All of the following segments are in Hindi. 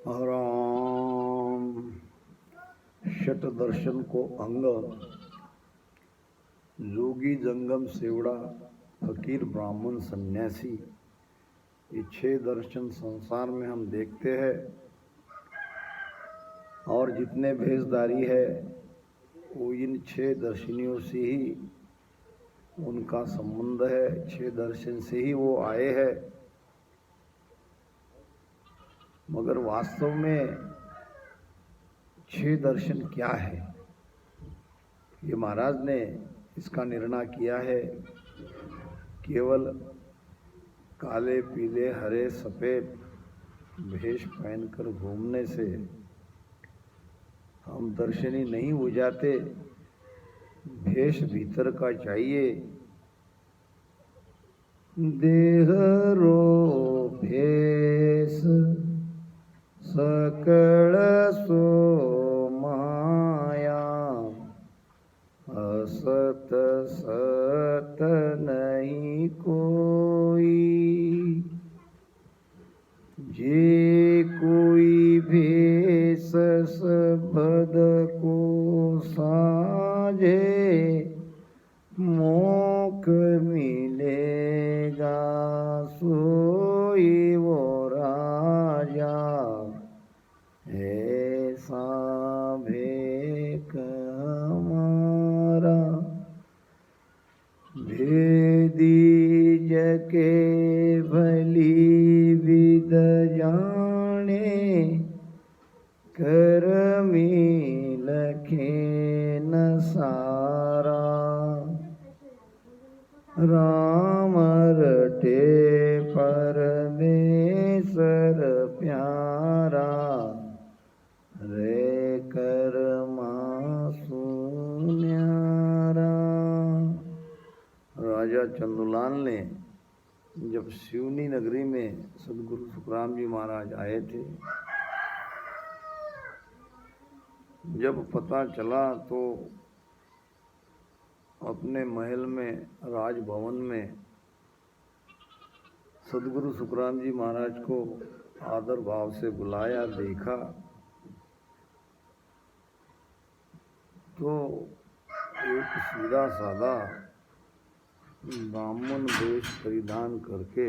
राम शट दर्शन को अंग जोगी जंगम सेवड़ा फकीर ब्राह्मण सन्यासी, ये 6 दर्शन संसार में हम देखते हैं। और जितने भेषधारी है वो इन 6 दर्शनियों से ही उनका संबंध है, 6 दर्शन से ही वो आए हैं। मगर वास्तव में 6 दर्शन क्या है, ये महाराज ने इसका निर्णय किया है। केवल काले पीले हरे सफ़ेद भेष पहनकर घूमने से हम दर्शनी नहीं हो जाते। भेष भीतर का चाहिए। देह रो भेष सकल सो माया, असत सत नहीं कोई। जे कोई भेष सबद को साजे, मोक्ष मिलेगा सोई वो राजा। ऐसा भेक हमारा भेदी जके भली विद जाने, करमी लखे न सारा। राम रटे परमेश्वर प्यारा, रे कर्मा सुन्यारा। राजा चंदुलाल ने जब सिवनी नगरी में सदगुरु सुखराम जी महाराज आए थे, जब पता चला तो अपने महल में राजभवन में सदगुरु सुखराम जी महाराज को आदर भाव से बुलाया, देखा तो एक सीधा साधा ब्राह्मण वेश परिधान करके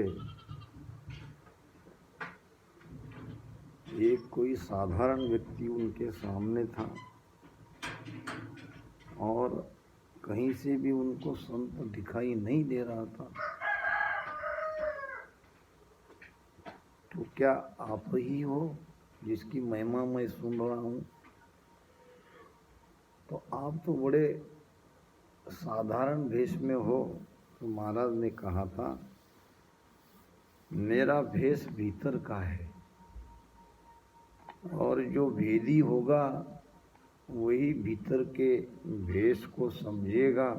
एक कोई साधारण व्यक्ति उनके सामने था और कहीं से भी उनको संत दिखाई नहीं दे रहा था। तो क्या आप ही हो जिसकी महिमा मैं सुन रहा हूँ? तो आप तो बड़े साधारण भेष में हो। तो महाराज ने कहा था, मेरा भेष भीतर का है और जो भेदी होगा वही भीतर के भेष को समझेगा।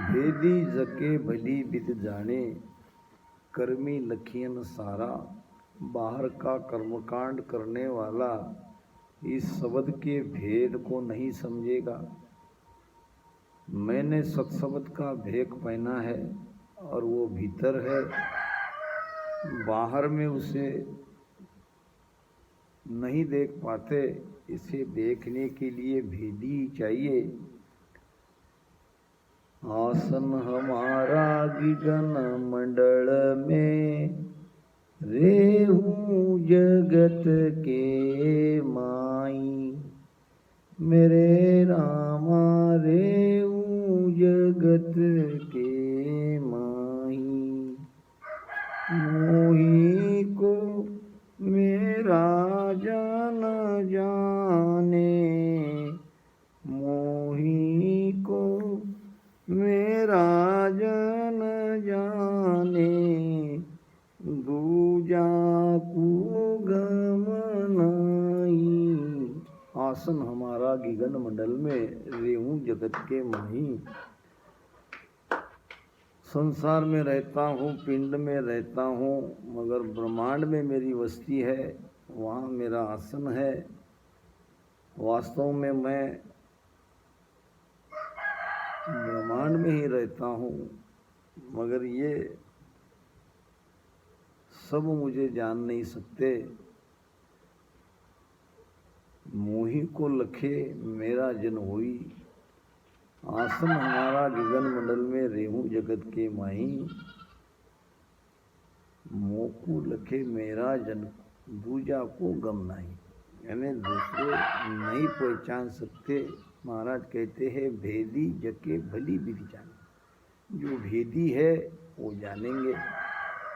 भेदी जके भली विद जाने, कर्मी लखियन सारा। बाहर का कर्मकांड करने वाला इस शब्द के भेद को नहीं समझेगा। मैंने सत्शब्द का भेक पहना है और वो भीतर है, बाहर में उसे नहीं देख पाते। इसे देखने के लिए भेदी चाहिए। आसन हमारा गगन मंडल में, रेहूं जगत के माई। मेरे रामा रेहूं जगत के माई। मोही को मेरा जान जाने, मोही को मेरा जन जाने। दूजा को गम नहीं। आसन हमारा गगन मंडल में, रेहूं जगत के माही। संसार में रहता हूँ, पिंड में रहता हूँ, मगर ब्रह्मांड में मेरी वस्ती है, वहाँ मेरा आसन है। वास्तव में मैं ब्रह्मांड में ही रहता हूँ, मगर ये सब मुझे जान नहीं सकते। मोही को लखे मेरा जन होई, आसन हमारा गगन मंडल में रेहू जगत के माही। मोकू लखे मेरा जन दूजा को गम नहीं, यानी दूसरे नहीं पहचान सकते। महाराज कहते हैं भेदी जके भली विधि जाने, जो भेदी है वो जानेंगे,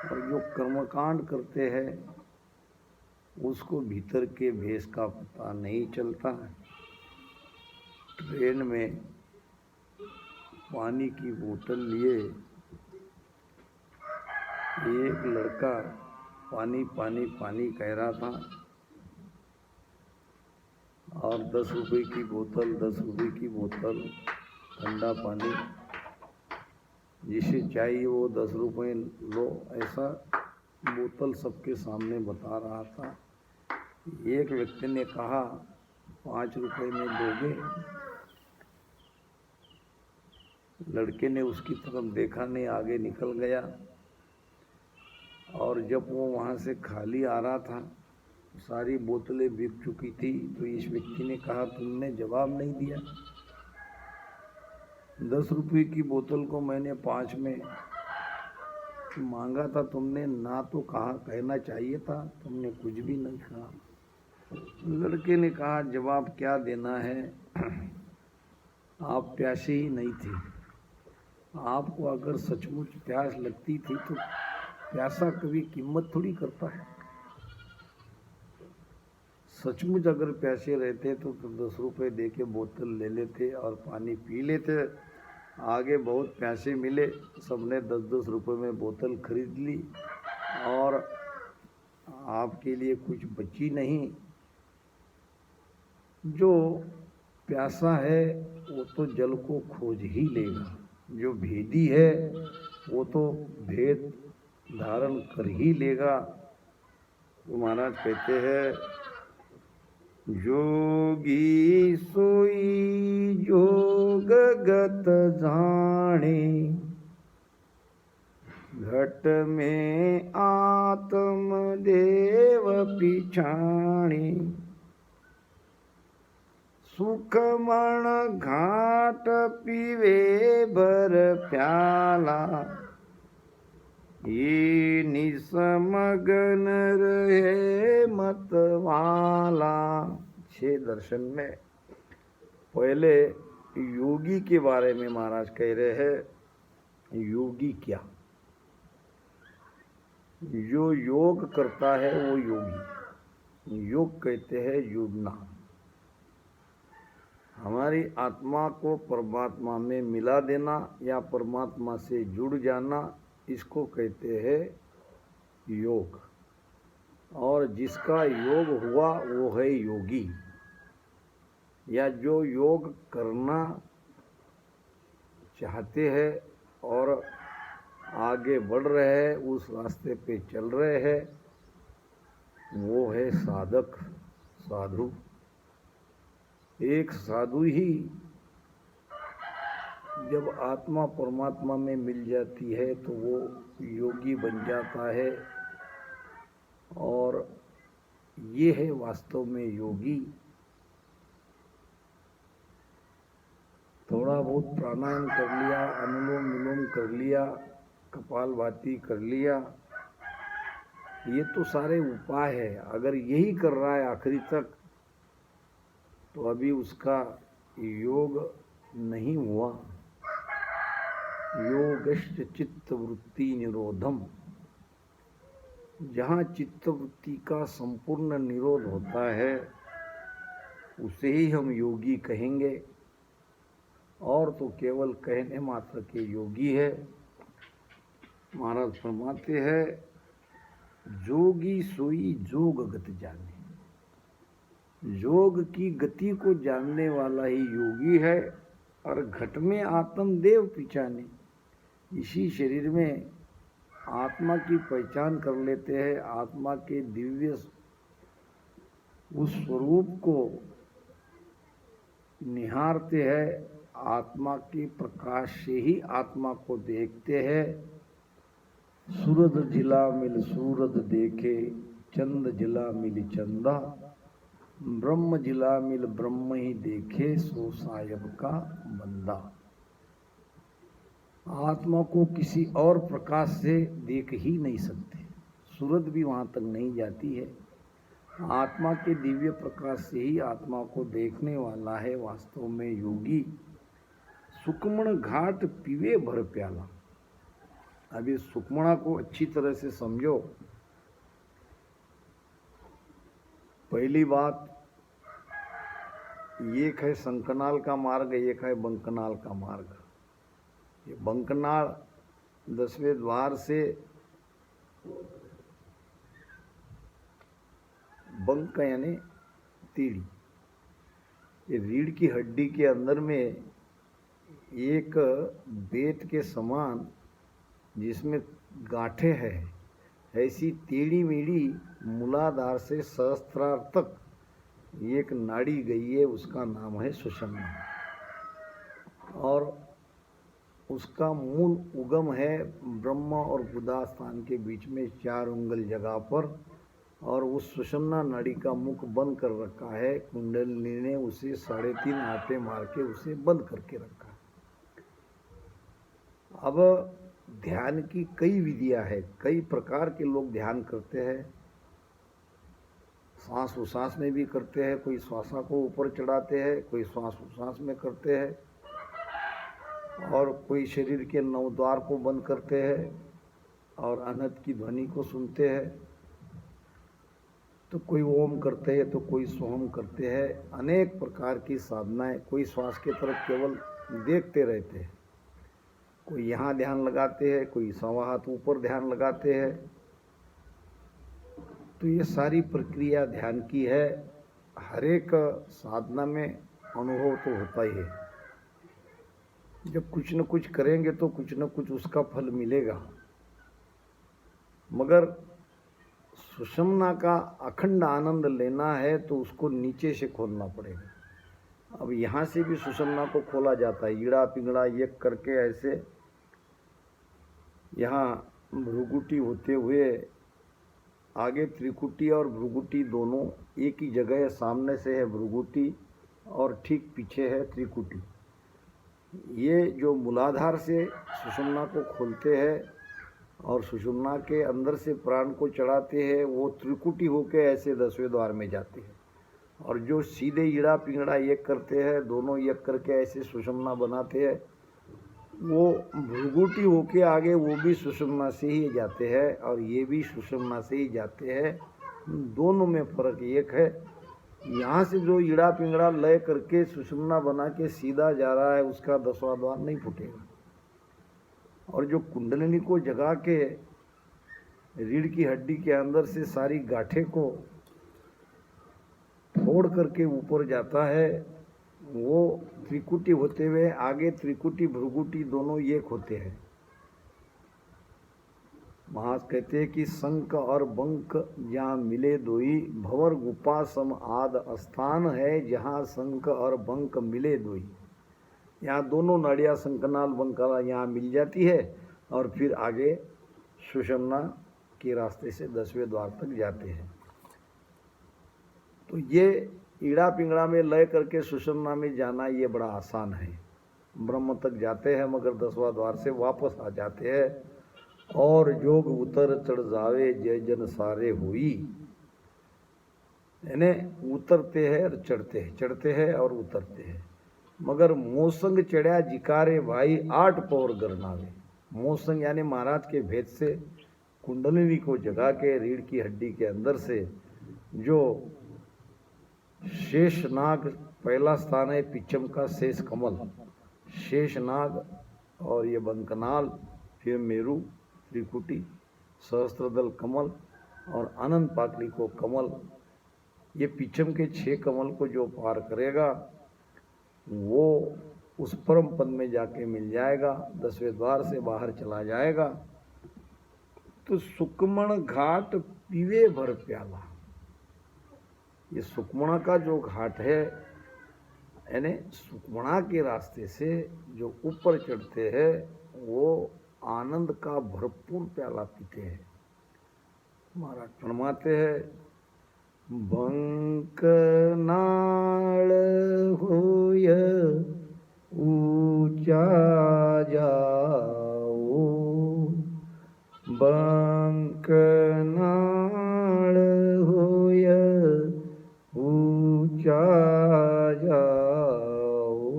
और जो कर्मकांड करते हैं उसको भीतर के भेष का पता नहीं चलता है। ट्रेन में पानी की बोतल लिए एक लड़का पानी पानी पानी कह रहा था, और 10 रुपए की बोतल, 10 रुपए की बोतल ठंडा पानी, जिसे चाहिए वो 10 रुपए लो, ऐसा बोतल सबके सामने बता रहा था। एक व्यक्ति ने कहा 5 रुपए में दोगे? लड़के ने उसकी तरफ देखा नहीं, आगे निकल गया। और जब वो वहाँ से खाली आ रहा था, सारी बोतलें बिक चुकी थी, तो इस व्यक्ति ने कहा तुमने जवाब नहीं दिया। 10 रुपये की बोतल को मैंने 5 में मांगा था, तुमने ना तो कहा, कहना चाहिए था, तुमने कुछ भी नहीं कहा। लड़के ने कहा जवाब क्या देना है, आप प्यासे ही नहीं थे। आपको अगर सचमुच प्यास लगती थी तो प्यासा कभी कीमत थोड़ी करता है। सचमुच अगर प्यासे रहते तो 10 रुपये दे के बोतल ले लेते और पानी पी लेते। आगे बहुत पैसे मिले, सबने 10-10 रुपये में बोतल खरीद ली, और आपके लिए कुछ बची नहीं। जो प्यासा है वो तो जल को खोज ही लेगा, जो भेदी है वो तो भेद धारण कर ही लेगा। तो महाराज कहते हैं जोगी सोई जोगगत जाने, घट में आत्म देव पिछाणे। सुखमण घाट पीवे भर प्याला, ये निसमगन रहे मतवाला। 6 दर्शन में पहले योगी के बारे में महाराज कह रहे हैं। योगी क्या? जो योग करता है वो योगी। योग कहते हैं जुड़ना, हमारी आत्मा को परमात्मा में मिला देना या परमात्मा से जुड़ जाना, इसको कहते हैं योग। और जिसका योग हुआ वो है योगी, या जो योग करना चाहते हैं और आगे बढ़ रहे हैं, उस रास्ते पे चल रहे हैं, वो है साधक, साधु। एक साधु ही जब आत्मा परमात्मा में मिल जाती है तो वो योगी बन जाता है। और ये है वास्तव में योगी। थोड़ा बहुत प्राणायाम कर लिया, अनुलोम विलोम कर लिया, कपालभाति कर लिया, ये तो सारे उपाय है। अगर यही कर रहा है आखिरी तक तो अभी उसका योग नहीं हुआ। योगश्च चित्तवृत्ति निरोधम, जहाँ चित्तवृत्ति का संपूर्ण निरोध होता है उसे ही हम योगी कहेंगे, और तो केवल कहने मात्र के योगी है। महाराज फरमाते हैं जोगी सोई जोग गति जाने, योग की गति को जानने वाला ही योगी है। और घट में आत्मदेव पिछाने, इसी शरीर में आत्मा की पहचान कर लेते हैं, आत्मा के दिव्य उस स्वरूप को निहारते हैं, आत्मा के प्रकाश से ही आत्मा को देखते हैं। सूरज जिला मिल सूरज देखे, चंद जिला मिल चंदा, ब्रह्म जिला मिल ब्रह्म ही देखे, सो सायब का बंदा। आत्मा को किसी और प्रकाश से देख ही नहीं सकते, सूरज भी वहाँ तक नहीं जाती है। आत्मा के दिव्य प्रकाश से ही आत्मा को देखने वाला है वास्तव में योगी। सुकमण घाट पीवे भर प्याला। अब इस सुकमणा को अच्छी तरह से समझो। पहली बात, एक है संकनाल का मार्ग, एक है बंकनाल का मार्ग। ये बंकनाल 10वें द्वार से, बंक यानी तीड़ी, ये रीढ़ की हड्डी के अंदर में एक बेत के समान जिसमें गांठें हैं, ऐसी टेढ़ी मेढ़ी मूलाधार से सहस्त्रार तक एक नाड़ी गई है, उसका नाम है सुषुम्ना। और उसका मूल उगम है ब्रह्म और बुधा स्थान के बीच में 4 उंगल जगह पर। और उस सुषुम्ना नाड़ी का मुख बंद कर रखा है, कुंडलिनी ने उसे 3.5 आटे मार के उसे बंद करके रखा है। अब ध्यान की कई विधियां हैं, कई प्रकार के लोग ध्यान करते हैं। सांस उसास में भी करते हैं, कोई श्वासा को ऊपर चढ़ाते हैं, कोई श्वास उसास में करते हैं, और कोई शरीर के 9 द्वार को बंद करते हैं और अनहद की ध्वनि को सुनते हैं। तो कोई ओम करते हैं, तो कोई सोहम करते हैं। अनेक प्रकार की साधनाएं, कोई श्वास की तरफ केवल देखते रहते हैं, कोई यहाँ ध्यान लगाते हैं, कोई 1.25 हाथ ऊपर ध्यान लगाते हैं। तो ये सारी प्रक्रिया ध्यान की है। हर एक साधना में अनुभव तो होता ही है। जब कुछ न कुछ करेंगे तो कुछ न कुछ उसका फल मिलेगा। मगर सुषुम्ना का अखंड आनंद लेना है तो उसको नीचे से खोलना पड़ेगा। अब यहाँ से भी सुषुम्ना को खोला जाता है, ईड़ा पिंगड़ा एक करके ऐसे, यहाँ भ्रुगुटी होते हुए आगे त्रिकुटी और भ्रुगुटी दोनों एक ही जगह है। सामने से है भ्रुगुटी और ठीक पीछे है त्रिकुटी। ये जो मूलाधार से सुषुम्ना को खोलते हैं और सुषुम्ना के अंदर से प्राण को चढ़ाते हैं, वो त्रिकुटी होके ऐसे 10वें द्वार में जाते हैं। और जो सीधे ईड़ा पिंगड़ा एक करते हैं, दोनों एक करके ऐसे सुषुम्ना बनाते हैं, वो भ्रुगुटी होके आगे वो भी सुषुम्ना से ही जाते हैं और ये भी सुषुम्ना से ही जाते हैं। दोनों में फर्क एक है, यहाँ से जो ईड़ा पिंगड़ा लय करके सुषुम्ना बना के सीधा जा रहा है, उसका 10वां द्वार नहीं फूटेगा। और जो कुंडलिनी को जगा के रीढ़ की हड्डी के अंदर से सारी गांठें को फोड़ करके ऊपर जाता है, वो त्रिकुटी होते हुए आगे त्रिकुटी भ्रुगुटी दोनों एक होते हैं। महाराज कहते हैं कि शंख और बंक जहाँ मिले दोई, भंवर गुफा सम आद स्थान है जहाँ शंख और बंक मिले दोई। यहाँ दोनों नाड़ियाँ संकनाल बंकाला यहाँ मिल जाती है और फिर आगे सुषुम्ना के रास्ते से 10वें द्वार तक जाते हैं। तो ये ईड़ा पिंगड़ा में लय करके सुषुम्ना में जाना ये बड़ा आसान है। ब्रह्म तक जाते हैं मगर 10वां द्वार से वापस आ जाते हैं। और जोग उतर चढ़ जावे जय जन सारे हुई, यानी उतरते हैं और चढ़ते हैं और उतरते हैं। मगर मोसंग चढ़िया जिकारे भाई 8 पौर गरनावे। मोसंग यानी महाराज के भेद से कुंडलिनी को जगा के रीढ़ की हड्डी के अंदर से जो शेषनाग, पहला स्थान है पिचम का शेष कमल, शेषनाग और ये बंकनाल, फिर मेरु, त्रिकुटी, सहस्त्रदल कमल और अनंत पाकली को कमल, ये पिचम के 6 कमल को जो पार करेगा वो उस परम पद में जाके मिल जाएगा, 10वें द्वार से बाहर चला जाएगा। तो सुकमण घाट पीवे भर प्याला, ये सुकमणा का जो घाट है, यानी सुकमणा के रास्ते से जो ऊपर चढ़ते हैं वो आनंद का भरपूर प्याला पीते हैं। महाराज फरमाते हैं, बंक नाल होय ऊंचा जाओ, बंक नाल होय ऊंचा जाओ,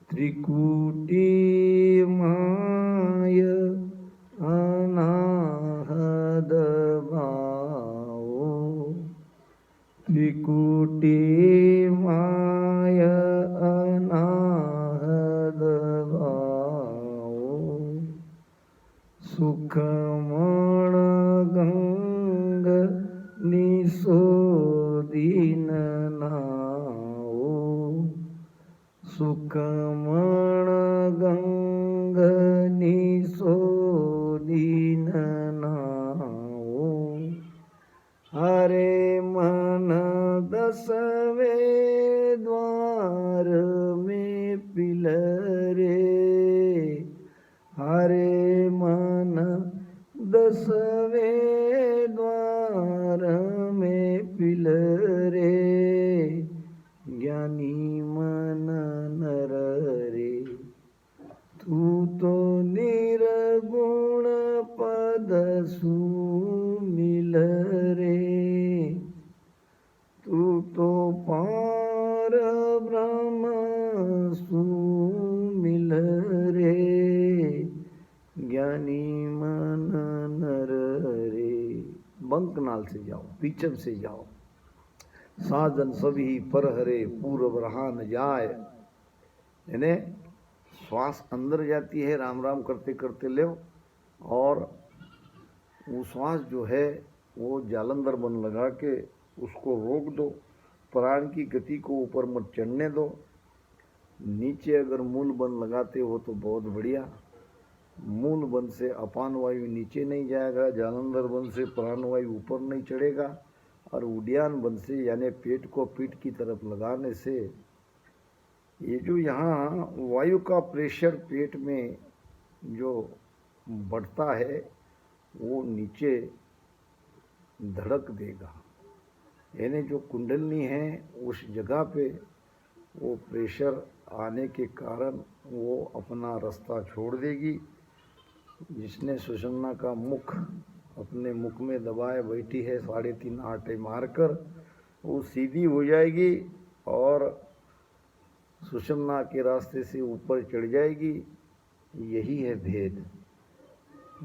त्रिकुटी माय अनाहद भाओ, त्रिकुटी माय अनाहद भाओ, सुखमण गंग निशोदिन नाओ, सुखमण गंग निशोदिन नाओ, हरे मन दसवे द्वार में पिलरे, हरे मन दसवे द्वार में पिलरे, ज्ञानी मन नर रे, तू तो निर्गुण पद सुमिल रे, तू तो पार ब्रह्म सुमिल रे, ज्ञानी मन नर रे। बंकनाल से जाओ, पीछम से जाओ, साजन सभी पर हरे पूर्व रहान जाए। यानी श्वास अंदर जाती है, राम राम करते करते ले, और वो श्वास जो है वो जालंधर बन लगा के उसको रोक दो, प्राण की गति को ऊपर मत चढ़ने दो। नीचे अगर मूल बंद लगाते हो तो बहुत बढ़िया, मूल बंद से अपान वायु नीचे नहीं जाएगा, जालंधर बंद से प्राण वायु ऊपर नहीं चढ़ेगा, और उड्डयन बंद से यानी पेट को पीठ की तरफ लगाने से ये जो यहाँ वायु का प्रेशर पेट में जो बढ़ता है वो नीचे धड़क देगा। यानी जो कुंडलनी है उस जगह पे वो प्रेशर आने के कारण वो अपना रास्ता छोड़ देगी। जिसने सुषुम्ना का मुख अपने मुख में दबाए बैठी है 3.5 आटे मारकर, वो सीधी हो जाएगी और सुषुम्ना के रास्ते से ऊपर चढ़ जाएगी। यही है भेद,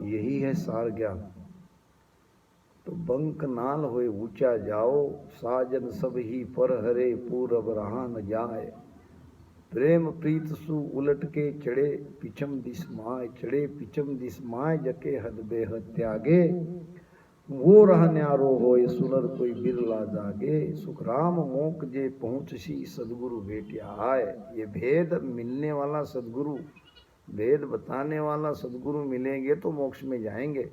यही है सार ज्ञान। तो बंक नाल होए ऊंचा जाओ, साजन सब ही पर हरे पूरब रहा न जाए। प्रेम प्रीत सु उलट के चढ़े पिछम दिस माय, चढ़े पिछम दिस माय जके हद बेहद त्यागे। वो रह न्यारो होए सुनर कोई बिरला जागे, सुखराम मोक जे पहुँच सी सदगुरु भेटिया आए। ये भेद मिलने वाला सदगुरु, भेद बताने वाला सदगुरु मिलेंगे तो मोक्ष में जाएंगे,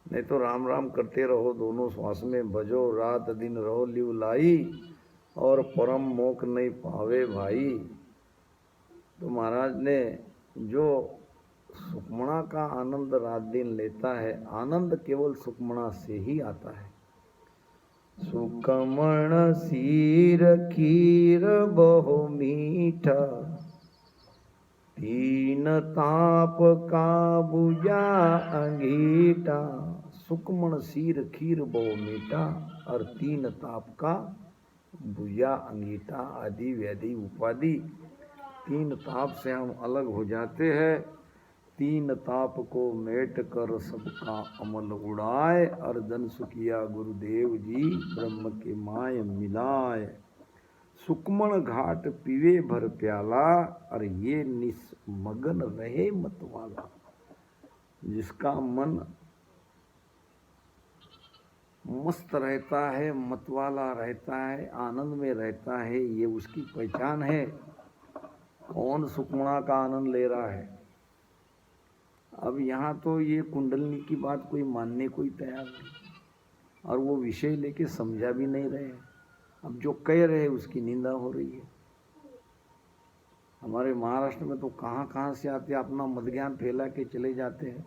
नहीं तो राम राम करते रहो दोनों श्वास में, भजो रात दिन रहो लिव लाई, और परम मोक नहीं पावे भाई। तो महाराज ने जो सुखमणा का आनंद रात दिन लेता है, आनंद केवल सुखमणा से ही आता है। सुखमण सीर खीर बहु मीठा, तीन ताप का बुझा अंगीठा। सुखमण सीर खीर बहु मीठा और 3 ताप का बुझा अंगीठा। आदि व्याधि उपाधि 3 ताप से हम अलग हो जाते हैं। 3 ताप को मेट कर सबका अमल उड़ाए, अर्जन सुखिया गुरुदेव जी ब्रह्म के माय मिलाए। सुकमण घाट पीवे भर प्याला, और ये निस्मगन रहे मतवाला। जिसका मन मस्त रहता है, मतवाला रहता है, आनंद में रहता है, ये उसकी पहचान है। कौन सुकमणा का आनंद ले रहा है? अब यहाँ तो ये कुंडलनी की बात कोई मानने को ही तैयार नहीं, और वो विषय लेके समझा भी नहीं रहे। अब जो कह रहे उसकी निंदा हो रही है। हमारे महाराष्ट्र में तो कहाँ कहाँ से आते अपना मत ज्ञान फैला के चले जाते हैं।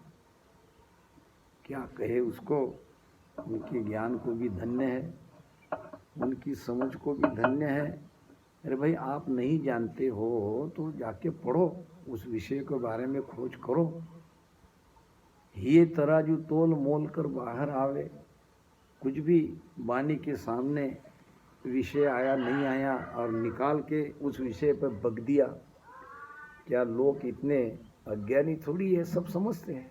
क्या कहे उसको, उनके ज्ञान को भी धन्य है, उनकी समझ को भी धन्य है। अरे भाई आप नहीं जानते हो तो जाके पढ़ो, उस विषय के बारे में खोज करो। ये तराजू तोल मोल कर बाहर आवे, कुछ भी वाणी के सामने विषय आया नहीं आया और निकाल के उस विषय पर बक दिया। क्या लोग इतने अज्ञानी थोड़ी है, सब समझते हैं।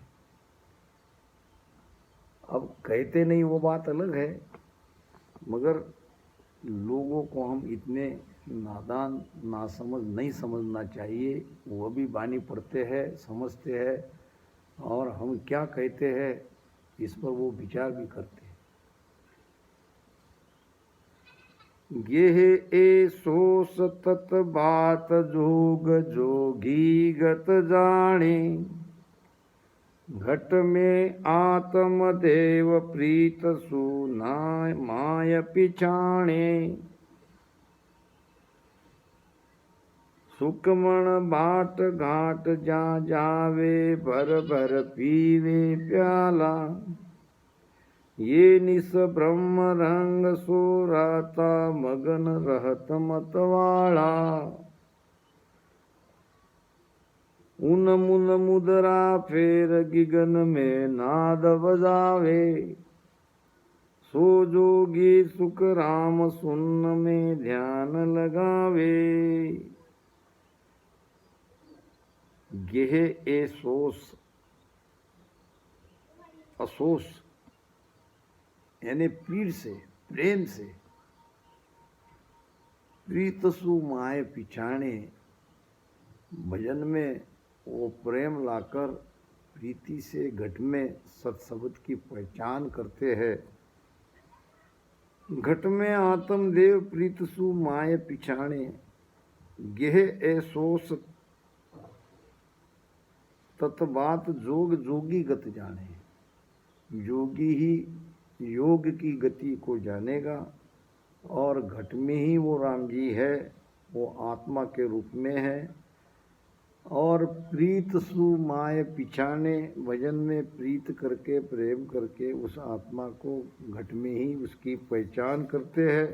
अब कहते नहीं वो बात अलग है, मगर लोगों को हम इतने नादान नासमझ नहीं समझना चाहिए। वो भी वाणी पढ़ते हैं, समझते हैं, और हम क्या कहते हैं इस पर वो विचार भी करते हैं। गेह ए सो सतत बात जोग जोगी गत जाने, घट में आत्म देव प्रीत सुनाय माय पिछाणे, सुकमण बाट घाट जा जावे भर भर पीवे प्याला, ये निस ब्रह्म रंग सोराता मगन रहत मतवाला, उन मुन मुदरा फेर गिगन में नाद बजावे, सो जोगी सुख राम सुन्न में ध्यान लगावे। गेह ए सोस, असोस यानी पीड़ से, प्रेम से, प्रीतसु माए पिछाणे, भजन में वो प्रेम लाकर प्रीति से घट में सत्शब्द की पहचान करते हैं। घट में आत्मदेव प्रीतसु माय पिछाणे, गेह ए सोस तत्बात जोग जोगी गत जाने। योगी ही योग की गति को जानेगा, और घट में ही वो राम जी है, वो आत्मा के रूप में है। और प्रीत सु माय पिछाने, भजन में प्रीत करके प्रेम करके उस आत्मा को घट में ही उसकी पहचान करते हैं।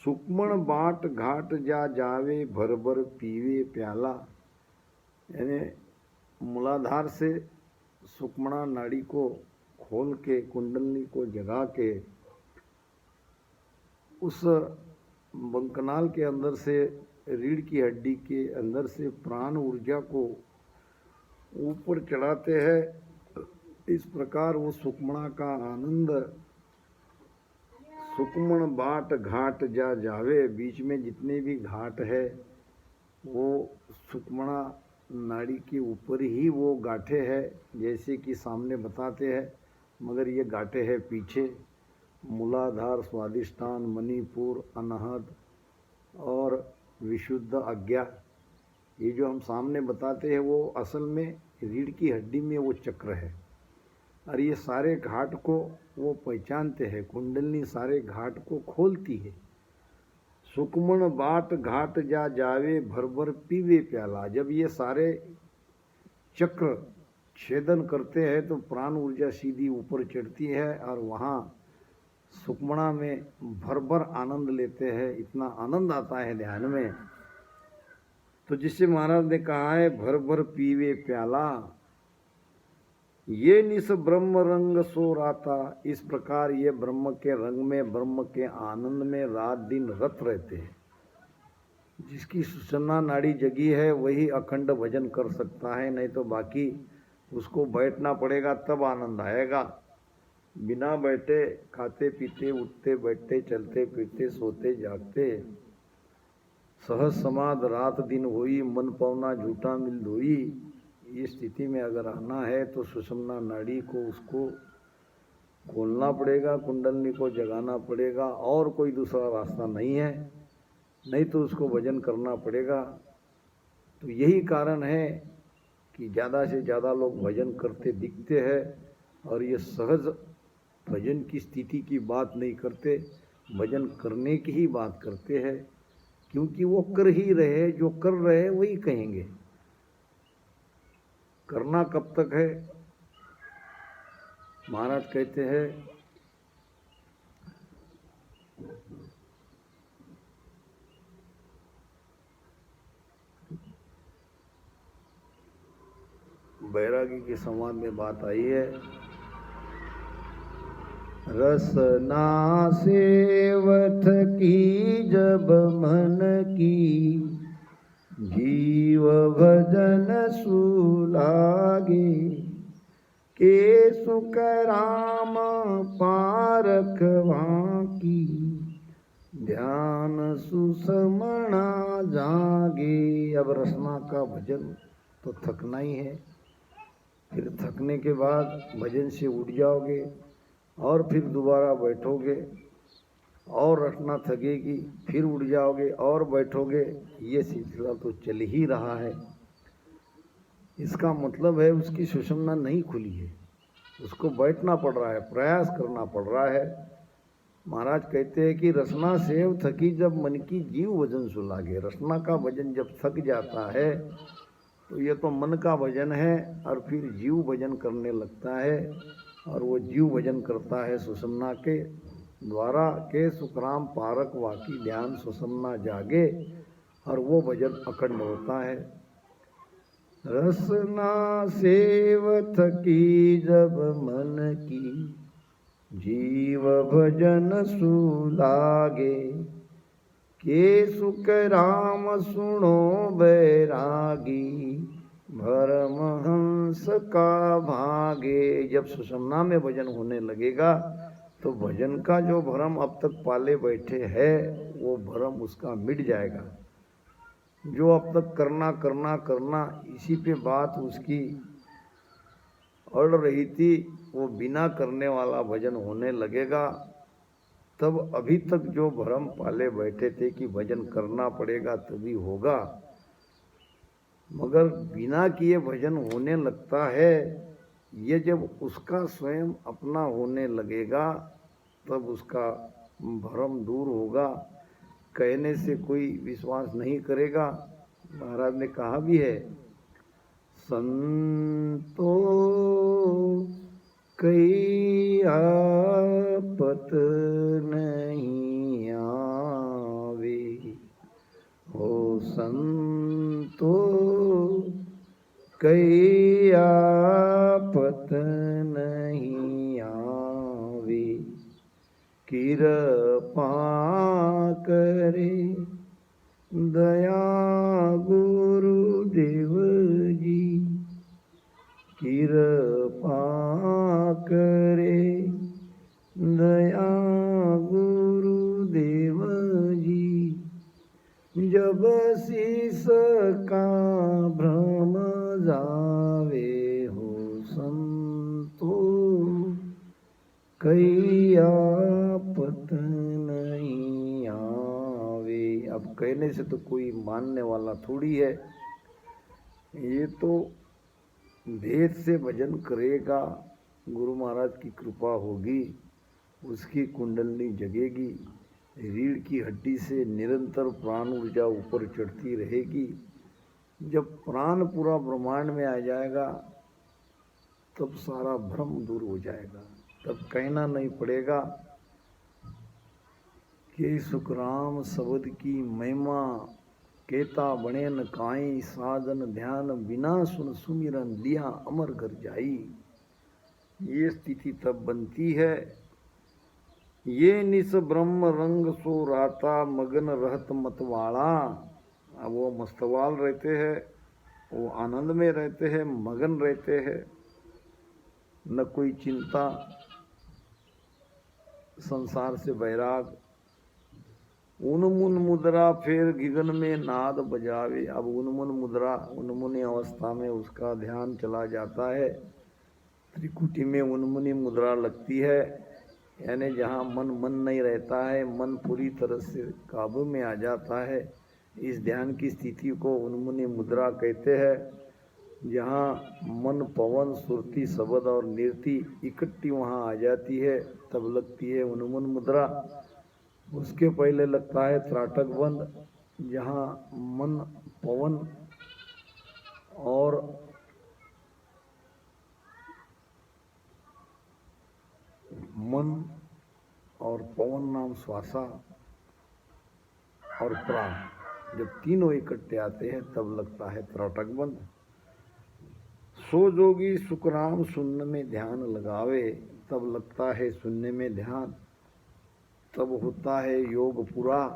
सुक्मण बाट घाट जा जावे भर भर पीवे प्याला, यानी मूलाधार से सुक्मणा नाड़ी को खोल के, कुंडलनी को जगा के, उस बंकनाल के अंदर से, रीढ़ की हड्डी के अंदर से प्राण ऊर्जा को ऊपर चढ़ाते हैं। इस प्रकार वो सुक्मणा का आनंद, सुक्मण बाट घाट जा जावे, बीच में जितने भी घाट है वो सुक्मणा नाड़ी के ऊपर ही वो गाठे है, जैसे कि सामने बताते हैं, मगर ये गाठे है पीछे। मूलाधार, स्वादिष्ठान, मणिपुर, अनहद और विशुद्ध आज्ञा, ये जो हम सामने बताते हैं वो असल में रीढ़ की हड्डी में वो चक्र है, और ये सारे घाट को वो पहचानते हैं। कुंडलनी सारे घाट को खोलती है। सुक्मण बाट घाट जा जावे भर भर पीवे प्याला, जब ये सारे चक्र छेदन करते हैं तो प्राण ऊर्जा सीधी ऊपर चढ़ती है, और वहाँ सुक्मणा में भर भर आनंद लेते हैं। इतना आनंद आता है ध्यान में, तो जिससे महाराज ने कहा है भर भर पीवे प्याला, ये निस ब्रह्म रंग सो राता। इस प्रकार ये ब्रह्म के रंग में, ब्रह्म के आनंद में रात दिन रत रहते हैं। जिसकी सुषुम्ना नाड़ी जगी है वही अखंड भजन कर सकता है, नहीं तो बाकी उसको बैठना पड़ेगा तब आनंद आएगा। बिना बैठे, खाते पीते, उठते बैठते, चलते फिरते, सोते जागते, सहज समाध रात दिन होई, मन पवना झूठा मिल धोई। इस स्थिति में अगर आना है तो सुषुम्ना नाड़ी को उसको खोलना पड़ेगा, कुंडलनी को जगाना पड़ेगा, और कोई दूसरा रास्ता नहीं है, नहीं तो उसको भजन करना पड़ेगा। तो यही कारण है कि ज़्यादा से ज़्यादा लोग भजन करते दिखते हैं, और ये सहज भजन की स्थिति की बात नहीं करते, भजन करने की ही बात करते हैं। क्योंकि वो कर ही रहे, जो कर रहे वही कहेंगे। करना कब तक है? महाराज कहते हैं बैरागी के संवाद में बात आई है, रसना सेवत की जब मन की, जीव भजन सुलागे, के सुख राम पारख वाकी, ध्यान सुसमणा जागे। अब रसना का भजन तो थकना ही है, फिर थकने के बाद भजन से उठ जाओगे और फिर दोबारा बैठोगे और रटना थकेगी, फिर उठ जाओगे और बैठोगे। ये सिलसिला तो चल ही रहा है। इसका मतलब है उसकी सुषुम्ना नहीं खुली है, उसको बैठना पड़ रहा है, प्रयास करना पड़ रहा है। महाराज कहते हैं कि रसना सेव थकी जब मन की, जीव भजन सुलागे। रसना का भजन जब थक जाता है तो ये तो मन का भजन है, और फिर जीव भजन करने लगता है, और वो जीव भजन करता है सुषुम्ना के द्वारा। के सुखराम पारक वाकी, ध्यान सुषुम्ना जागे, और वो भजन अखंड होता है। रसना सेवत की जब मन की, जीव भजन सुलागे, के सुख राम सुनो बैरागी, भरमहंस का भागे। जब सुषुम्ना में भजन होने लगेगा तो भजन का जो भरम अब तक पाले बैठे है वो भरम उसका मिट जाएगा। जो अब तक करना करना करना इसी पे बात उसकी अड़ रही थी, वो बिना करने वाला भजन होने लगेगा। तब अभी तक जो भरम पाले बैठे थे कि भजन करना पड़ेगा तभी होगा, मगर बिना किए भजन होने लगता है। ये जब उसका स्वयं अपना होने लगेगा तब उसका भरम दूर होगा। कहने से कोई विश्वास नहीं करेगा। महाराज ने कहा भी है, संतो कई आपत नहीं आवे, हो संतो कई आपत नहीं आवे, कृपा करे दया गुरुदेव जी, कृपा करे दया गुरुदेव जी, जब शीस का भ्रम जावे, हो संतो कई आपत नहीं आवे। अब कहने से तो कोई मानने वाला थोड़ी है। ये तो भेद से भजन करेगा, गुरु महाराज की कृपा होगी, उसकी कुंडलनी जगेगी, रीढ़ की हड्डी से निरंतर प्राण ऊर्जा ऊपर चढ़ती रहेगी। जब प्राण पूरा ब्रह्मांड में आ जाएगा तब सारा भ्रम दूर हो जाएगा। तब कहना नहीं पड़ेगा कि सुखराम शब्द की महिमा, केता बने न काई, साधन ध्यान बिना सुन सुमिरन, लिया अमर घर जाई। ये स्थिति तब बनती है। ये निस ब्रह्म रंग सो राता, मगन रहत मतवाला। अब वो मस्तवाल रहते हैं, वो आनंद में रहते हैं, मगन रहते हैं, न कोई चिंता, संसार से बैराग। उन्मुन मुद्रा फिर गिगन में नाद बजावे। अब उन्मुन मुद्रा, उन्मुनी अवस्था में उसका ध्यान चला जाता है। त्रिकुटी में उन्मुनी मुद्रा लगती है, यानी जहाँ मन नहीं रहता है, मन पूरी तरह से काबू में आ जाता है। इस ध्यान की स्थिति को उन्मुनी मुद्रा कहते हैं। जहाँ मन, पवन, सुरती, शब्द और नीति इकट्ठी वहाँ आ जाती है तब लगती है उन्मुन मुद्रा। उसके पहले लगता है त्राटक बंद, जहाँ मन, पवन और मन और पवन नाम श्वासा और प्राण, जब तीनों इकट्ठे आते हैं तब लगता है त्रटक बंद। सो जोगी सुखराम सुनने में ध्यान लगावे, तब लगता है सुनने में ध्यान। तब होता है योग पूरा,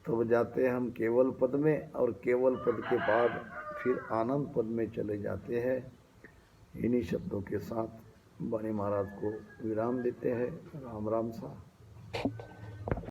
तब जाते हैं हम केवल पद में, और केवल पद के बाद फिर आनंद पद में चले जाते हैं। इन्हीं शब्दों के साथ वाणी महाराज को विराम देते हैं। राम राम सा।